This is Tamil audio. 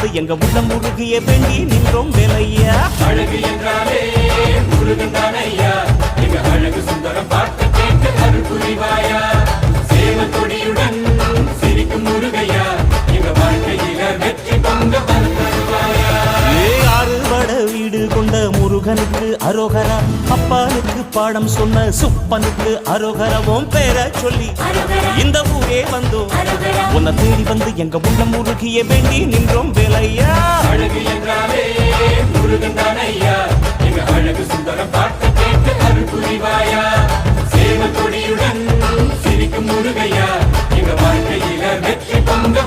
வந்து எங்க உள்ள முருகிய வேண்டி நின்றோம் வேலையா. அழகு என்றாலே முருகன் தானையா, எங்க அழகு சுந்தரம் பார்த்து கேட்டு அருள் புரிவாயா. சேவல் கொடியுடன் சிரிக்கும் முருகையா, எங்க வாழ்க்கையில வெற்றி பொங்க தருவாயா. ஆறுபட வீடு கொண்ட முருகனுக்கு அரோகரா, அப்பானுக்கு பாடம் சொன்ன சுப்பனுக்கு அரோகரவும் பேர சொல்லி இந்த ஊரே வந்தோம் உன்னை தேடி வந்து எங்க உள்ள முருகிய வேண்டி நின்றோம் வேலையா. அழகு என்றாலே முருகன் தானையா, எங்க அழகு சுந்தரம் பார்த்து கேட்டு அருள் புரிவாயா. சேவல் கொடியுடன் சிரிக்கும் முருகையா, எங்க வாழ்க்கையில வெற்றி பொங்க